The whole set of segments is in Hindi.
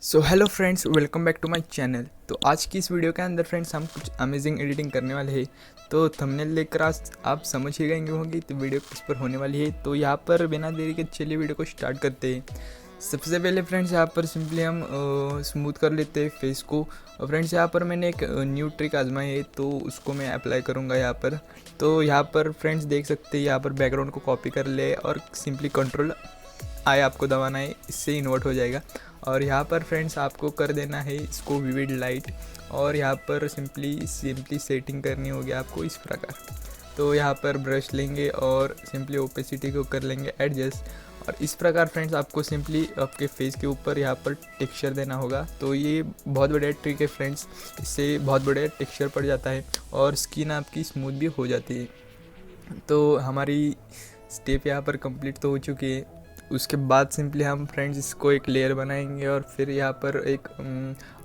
So hello friends, welcome back to my channel. तो आज की इस वीडियो के अंदर फ्रेंड्स हम कुछ अमेजिंग एडिटिंग करने वाले हैं। तो थंबनेल देखकर आज आप समझ ही गए होंगे तो वीडियो किस पर होने वाली है। तो यहाँ पर बिना देरी के चलिए वीडियो को स्टार्ट करते हैं। सबसे पहले फ्रेंड्स यहाँ पर सिंपली हम स्मूथ कर लेते हैं फेस को। और फ्रेंड्स यहाँ पर मैंने एक न्यू ट्रिक आजमाई है तो उसको मैं अप्लाई करूँगा यहाँ पर। तो यहाँ पर फ्रेंड्स देख सकते हैं, यहाँ पर बैकग्राउंड को कॉपी कर ले और सिंपली कंट्रोल आई आपको दबाना है, इससे इन्वर्ट हो जाएगा। और यहाँ पर फ्रेंड्स आपको कर देना है इसको विविड लाइट, और यहाँ पर सिंपली सेटिंग करनी होगी आपको इस प्रकार। तो यहाँ पर ब्रश लेंगे और सिंपली ओपेसिटी को कर लेंगे एडजस्ट, और इस प्रकार फ्रेंड्स आपको सिंपली आपके फेस के ऊपर यहाँ पर टेक्सचर देना होगा। तो ये बहुत बढ़िया ट्रिक है फ्रेंड्स, इससे बहुत बढ़िया टेक्सचर पड़ जाता है और स्किन आपकी स्मूथ भी हो जाती है। तो हमारी स्टेप यहाँ पर कंप्लीट तो हो चुकी है। उसके बाद सिंपली हम फ्रेंड्स इसको एक लेयर बनाएंगे और फिर यहाँ पर एक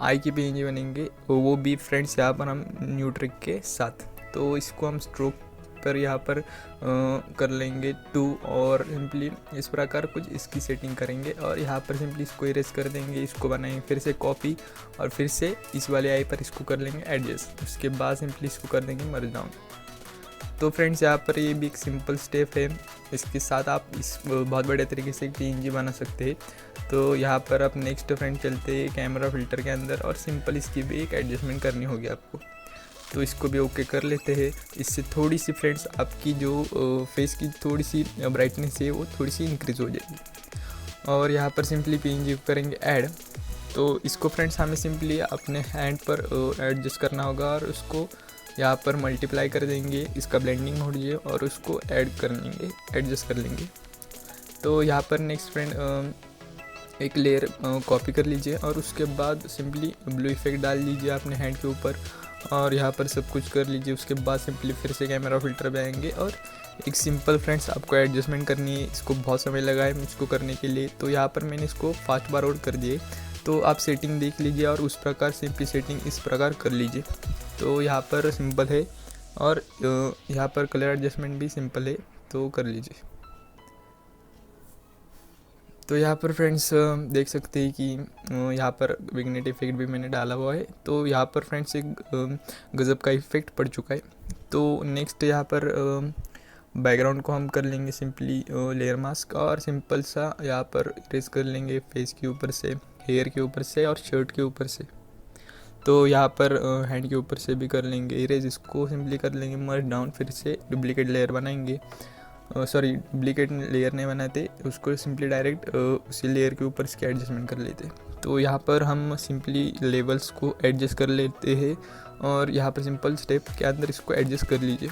आई की पीएनजी बनेंगे, वो भी फ्रेंड्स यहाँ पर हम न्यू ट्रिक के साथ। तो इसको हम स्ट्रोक पर यहाँ पर कर लेंगे 2 और सिंपली इस प्रकार कुछ इसकी सेटिंग करेंगे और यहाँ पर सिंपली इसको इरेज कर देंगे, इसको बनाएंगे फिर से कॉपी और फिर से इस वाले आई पर इसको कर लेंगे एडजस्ट। उसके बाद सिंपली इसको कर देंगे मर्ज डाउन। तो फ्रेंड्स यहाँ पर ये भी एक सिंपल स्टेप है, इसके साथ आप इस बहुत बड़े तरीके से एक पीएनजी बना सकते हैं। तो यहाँ पर आप नेक्स्ट फ्रेंड चलते हैं कैमरा फिल्टर के अंदर और सिंपल इसकी भी एक एडजस्टमेंट करनी होगी आपको। तो इसको भी ओके कर लेते हैं। इससे थोड़ी सी फ्रेंड्स आपकी जो फेस की थोड़ी सी ब्राइटनेस है वो थोड़ी सी इंक्रीज़ हो जाएगी। और यहाँ पर सिंपली पीएनजी को करेंगे ऐड। तो इसको फ्रेंड्स हमें सिंपली अपने हैंड पर एडजस्ट करना होगा और उसको यहाँ पर मल्टीप्लाई कर देंगे, इसका ब्लेंडिंग मोड है और उसको ऐड कर लेंगे, एडजस्ट कर लेंगे। तो यहाँ पर नेक्स्ट फ्रेंड एक लेयर कॉपी कर लीजिए और उसके बाद सिंपली ब्लू इफेक्ट डाल लीजिए अपने हैंड के ऊपर और यहाँ पर सब कुछ कर लीजिए। उसके बाद सिंपली फिर से कैमरा फिल्टर पे आएंगे और एक सिंपल फ्रेंड्स आपको एडजस्टमेंट करनी है। इसको बहुत समय लगा है इसको करने के लिए, तो यहाँ पर मैंने इसको फास्ट फॉरवर्ड कर दिए। तो आप सेटिंग देख लीजिए और उस प्रकार सिंपली सेटिंग इस प्रकार कर लीजिए। तो यहाँ पर सिंपल है और यहाँ पर कलर एडजस्टमेंट भी सिंपल है, तो कर लीजिए। तो यहाँ पर फ्रेंड्स देख सकते हैं कि यहाँ पर विग्नेट इफेक्ट भी मैंने डाला हुआ है। तो यहाँ पर फ्रेंड्स एक गज़ब का इफेक्ट पड़ चुका है। तो नेक्स्ट यहाँ पर बैकग्राउंड को हम कर लेंगे सिंपली लेयर मास्क और सिंपल सा यहाँ पर इरेज कर लेंगे फेस के ऊपर से, हेयर के ऊपर से और शर्ट के ऊपर से। तो यहाँ पर हैंड के ऊपर से भी कर लेंगे इरेज, इसको सिंपली कर लेंगे मर्ज डाउन। फिर से डुप्लीकेट लेयर बनाएंगे, डुप्लीकेट लेयर नहीं बनाते, उसको सिंपली डायरेक्ट उसी लेयर के ऊपर इसके एडजस्टमेंट कर लेते। तो यहाँ पर हम सिंपली लेवल्स को एडजस्ट कर लेते हैं और यहाँ पर सिंपल स्टेप के अंदर इसको एडजस्ट कर लीजिए।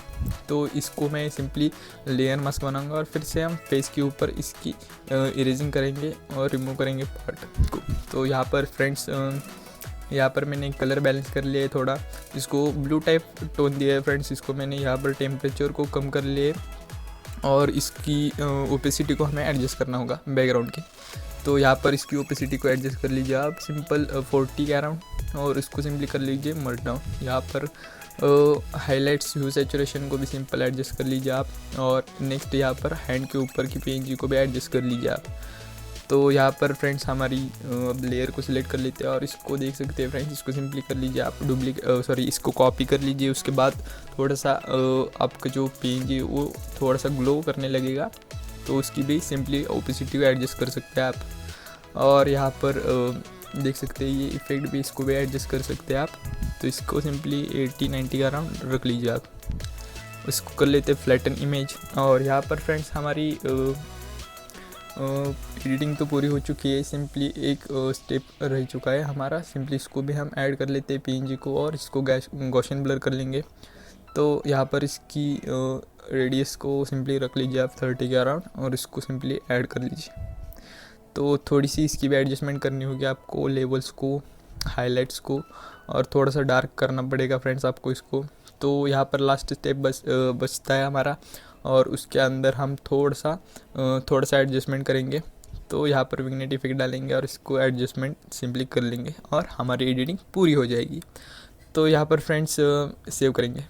तो इसको मैं सिंपली लेयर मास्क बनाऊंगा और फिर से हम फेस के ऊपर इसकी इरेजिंग करेंगे और रिमूव करेंगे पार्ट को। तो यहाँ पर फ्रेंड्स यहाँ पर मैंने कलर बैलेंस कर लिया है थोड़ा, इसको ब्लू टाइप टोन दिया है फ्रेंड्स। इसको मैंने यहाँ पर टेम्परेचर को कम कर लिए और इसकी ओपेसिटी को हमें एडजस्ट करना होगा बैकग्राउंड की। तो यहाँ पर इसकी ओपेसिटी को एडजस्ट कर लीजिए आप सिंपल 40 के अराउंड और इसको सिंपली कर लीजिए मर्ज डाउन। यहाँ पर हाईलाइट्स ह्यू सैचुरेशन को भी सिंपल एडजस्ट कर लीजिए आप। और नेक्स्ट यहाँ पर हैंड के ऊपर की पीएनजी को भी एडजस्ट कर लीजिए आप। तो यहाँ पर फ्रेंड्स हमारी लेयर को सिलेक्ट कर लेते हैं और इसको देख सकते हैं फ्रेंड्स, इसको सिंपली कर लीजिए आप इसको कॉपी कर लीजिए। उसके बाद थोड़ा सा आपका जो पीएनजी वो थोड़ा सा ग्लो करने लगेगा, तो उसकी भी सिंपली ओपेसिटी को एडजस्ट कर सकते हैं आप। और यहाँ पर देख सकते हैं ये इफेक्ट भी, इसको भी एडजस्ट कर सकते हैं आप। तो इसको सिंपली 80-90 का अराउंड रख लीजिए आप। इसको कर लेते हैं फ्लैटन इमेज। और यहाँ पर फ्रेंड्स हमारी एडिटिंग तो पूरी हो चुकी है, सिंपली एक स्टेप रह चुका है हमारा। सिंपली इसको भी हम ऐड कर लेते हैं पीएनजी को और इसको गॉसियन ब्लर कर लेंगे। तो यहाँ पर इसकी रेडियस को सिंपली रख लीजिए आप 30 के अराउंड और इसको सिंपली ऐड कर लीजिए। तो थोड़ी सी इसकी भी एडजस्टमेंट करनी होगी आपको, लेवल्स को, हाईलाइट्स को, और थोड़ा सा डार्क करना पड़ेगा फ्रेंड्स आपको इसको। तो यहाँ पर लास्ट स्टेप बचता है हमारा और उसके अंदर हम थोड़ा सा एडजस्टमेंट करेंगे। तो यहाँ पर विग्नेट इफेक्ट डालेंगे और इसको एडजस्टमेंट सिंपली कर लेंगे और हमारी एडिटिंग पूरी हो जाएगी। तो यहाँ पर फ्रेंड्स सेव करेंगे।